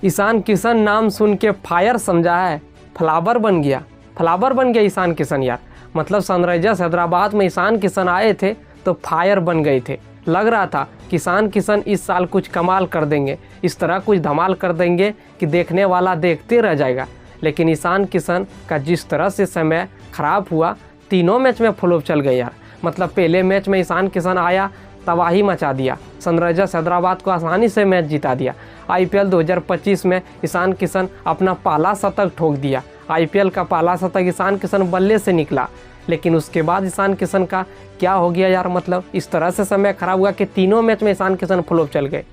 ईशान किशन नाम सुन के फायर समझा है, फ्लावर बन गया। फ्लावर बन गया ईशान किशन यार। मतलब सनराइजर्स हैदराबाद में ईशान किशन आए थे तो फायर बन गए थे। लग रहा था कि ईशान किशन इस साल कुछ कमाल कर देंगे, इस तरह कुछ धमाल कर देंगे कि देखने वाला देखते रह जाएगा। लेकिन ईशान किशन का जिस तरह से समय खराब हुआ, तीनों मैच में फ्लॉप चल गए यार। मतलब पहले मैच में ईशान किशन आया, तबाही मचा दिया, सनराइजर्स हैदराबाद को आसानी से मैच जिता दिया। IPL 2025 में ईशान किशन अपना पहला शतक ठोक दिया। IPL का पहला शतक ईशान किशन बल्ले से निकला। लेकिन उसके बाद ईशान किशन का क्या हो गया यार। मतलब इस तरह से समय खराब हुआ कि तीनों मैच में ईशान किशन फ्लॉप चल गए।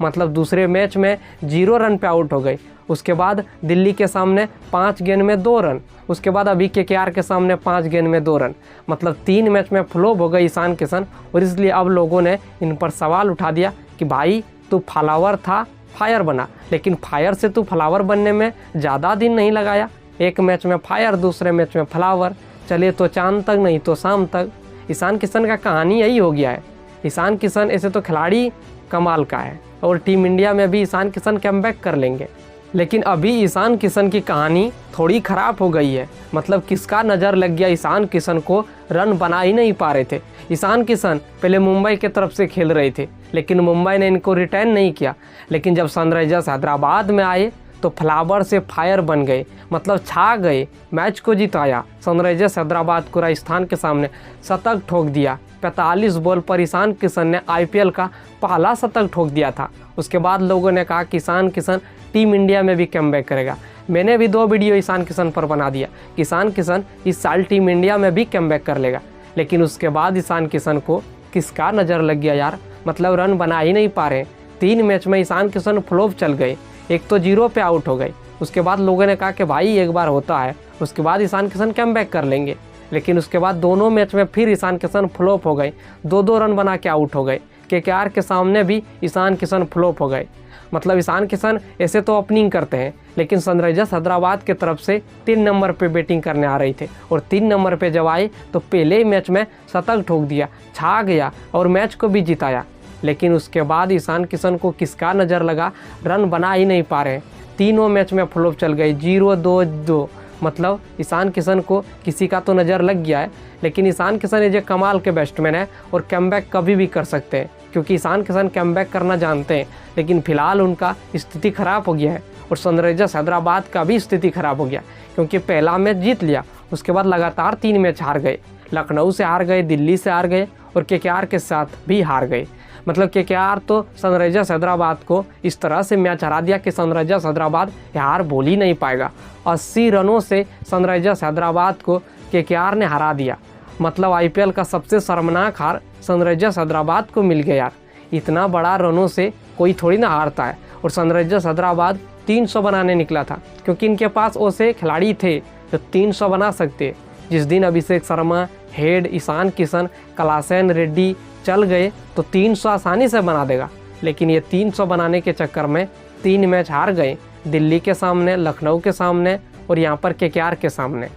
मतलब दूसरे मैच में 0 रन पे आउट हो गए। उसके बाद दिल्ली के सामने 5 गेंद में 2 रन। उसके बाद अभी KKR के सामने 5 गेंद में 2 रन। मतलब 3 मैच में फ्लॉप हो गए ईशान किशन। और इसलिए अब लोगों ने इन पर सवाल उठा दिया कि भाई तू फ्लावर था, फायर बना। लेकिन फायर से तू फ्लावर बनने में ज़्यादा दिन नहीं लगाया। एक मैच में फायर, दूसरे मैच में फ्लावर, चले तो चांद तक नहीं तो शाम तक। ईशान किशन का कहानी यही हो गया है। ईशान किशन ऐसे तो खिलाड़ी कमाल का है और टीम इंडिया में भी ईशान किशन कमबैक कर लेंगे। लेकिन अभी ईशान किशन की कहानी थोड़ी ख़राब हो गई है। मतलब किसका नज़र लग गया ईशान किशन को, रन बना ही नहीं पा रहे थे। ईशान किशन पहले मुंबई के तरफ से खेल रहे थे, लेकिन मुंबई ने इनको रिटर्न नहीं किया। लेकिन जब सनराइजर्स हैदराबाद में आए तो फ्लावर से फायर बन गए। मतलब छा गए, मैच को जिताया। सनराइजर्स हैदराबाद को राजस्थान के सामने शतक ठोक दिया। 45 बॉल पर ईशान किशन ने IPL का पहला शतक ठोक दिया था। उसके बाद लोगों ने कहा कि ईशान किशन टीम इंडिया में भी कमबैक करेगा। मैंने भी 2 वीडियो ईशान किशन पर बना दिया कि ईशान किशन इस साल टीम इंडिया में भी कमबैक कर लेगा। लेकिन उसके बाद ईशान किशन को किसका नज़र लग गया यार। मतलब रन बना ही नहीं पा रहे। 3 मैच में ईशान किशन फ्लॉप चल गए। एक तो 0 पे आउट हो गए। उसके बाद लोगों ने कहा कि भाई एक बार होता है, उसके बाद ईशान किशन कमबैक कर लेंगे। लेकिन उसके बाद दोनों मैच में फिर ईशान किशन फ्लॉप हो गए। 2-2 रन बना के आउट हो गए। KKR के सामने भी ईशान किशन फ्लॉप हो गए। मतलब ईशान किशन ऐसे तो ओपनिंग करते हैं, लेकिन सनराइजर्स हैदराबाद की तरफ से 3 नंबर पे बैटिंग करने आ रही थे। और 3 नंबर पे जब आए तो पहले ही मैच में शतक ठोक दिया, छा गया और मैच को भी जिताया। लेकिन उसके बाद ईशान किशन को किसका नज़र लगा, रन बना ही नहीं पा रहे। तीनों मैच में फ्लॉप चल गए, 0-2-2। मतलब ईशान किशन को किसी का तो नज़र लग गया है। लेकिन ईशान किशन ये कमाल के बैट्समैन है और कमबैक कभी भी कर सकते हैं, क्योंकि ईशान किशन कमबैक करना जानते हैं। लेकिन फिलहाल उनका स्थिति खराब हो गया है और सनराइजर्स हैदराबाद का भी स्थिति खराब हो गया, क्योंकि पहला मैच जीत लिया, उसके बाद लगातार 3 मैच हार गए। लखनऊ से हार गए, दिल्ली से हार गए और KKR के साथ भी हार गए। मतलब KKR तो सनराइजर्स हैदराबाद को इस तरह से मैच हरा दिया कि सनराइजर्स हैदराबाद हार बोल ही नहीं पाएगा। 80 रनों से सनराइजर्स हैदराबाद को KKR ने हरा दिया। मतलब IPL का सबसे शर्मनाक हार सनराइजर्स हैदराबाद को मिल गया यार। इतना बड़ा रनों से कोई थोड़ी ना हारता है। और सनराइजर्स हैदराबाद 300 बनाने निकला था, क्योंकि इनके पास ऐसे खिलाड़ी थे जो 300 बना सकते। जिस दिन अभिषेक शर्मा, हेड, ईशान किशन, कलासेन रेड्डी चल गए तो 300 आसानी से बना देगा। लेकिन ये 300 बनाने के चक्कर में 3 मैच हार गए, दिल्ली के सामने, लखनऊ के सामने और यहाँ पर KKR के सामने।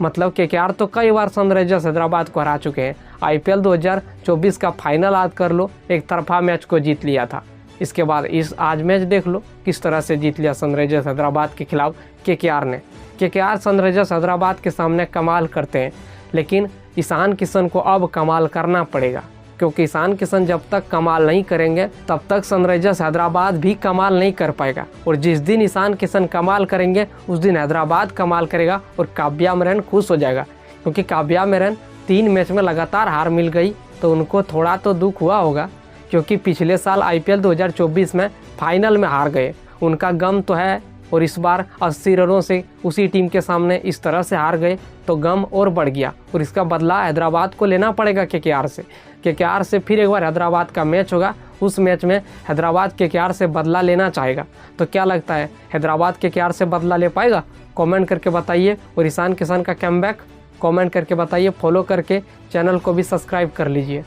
मतलब KKR तो कई बार सनराइजर्स हैदराबाद को हरा चुके हैं। IPL 2024 का फाइनल याद कर लो, एक तरफा मैच को जीत लिया था। इसके बाद आज मैच देख लो किस तरह से जीत लिया सनराइजर्स हैदराबाद के खिलाफ KKR ने। KKR सनराइजर्स हैदराबाद के सामने कमाल करते हैं, लेकिन ईशान किशन को अब कमाल करना पड़ेगा, क्योंकि ईशान किशन जब तक कमाल नहीं करेंगे तब तक सनराइजर्स हैदराबाद भी कमाल नहीं कर पाएगा। और जिस दिन ईशान किशन कमाल करेंगे उस दिन हैदराबाद कमाल करेगा और काव्या मेनन खुश हो जाएगा। क्योंकि काव्या मेनन 3 मैच में लगातार हार मिल गई तो उनको थोड़ा तो दुख हुआ होगा, क्योंकि पिछले साल IPL 2024 में फाइनल में हार गए। उनका गम तो है और इस बार 80 रनों से उसी टीम के सामने इस तरह से हार गए तो गम और बढ़ गया। और इसका बदला हैदराबाद को लेना पड़ेगा KKR से। KKR से फिर एक बार हैदराबाद का मैच होगा, उस मैच में हैदराबाद KKR से बदला लेना चाहेगा। तो क्या लगता है, हैदराबाद KKR से बदला ले पाएगा? कमेंट करके बताइए। और ईशान किशन का कमबैक कमेंट करके बताइए। फॉलो करके चैनल को भी सब्सक्राइब कर लीजिए।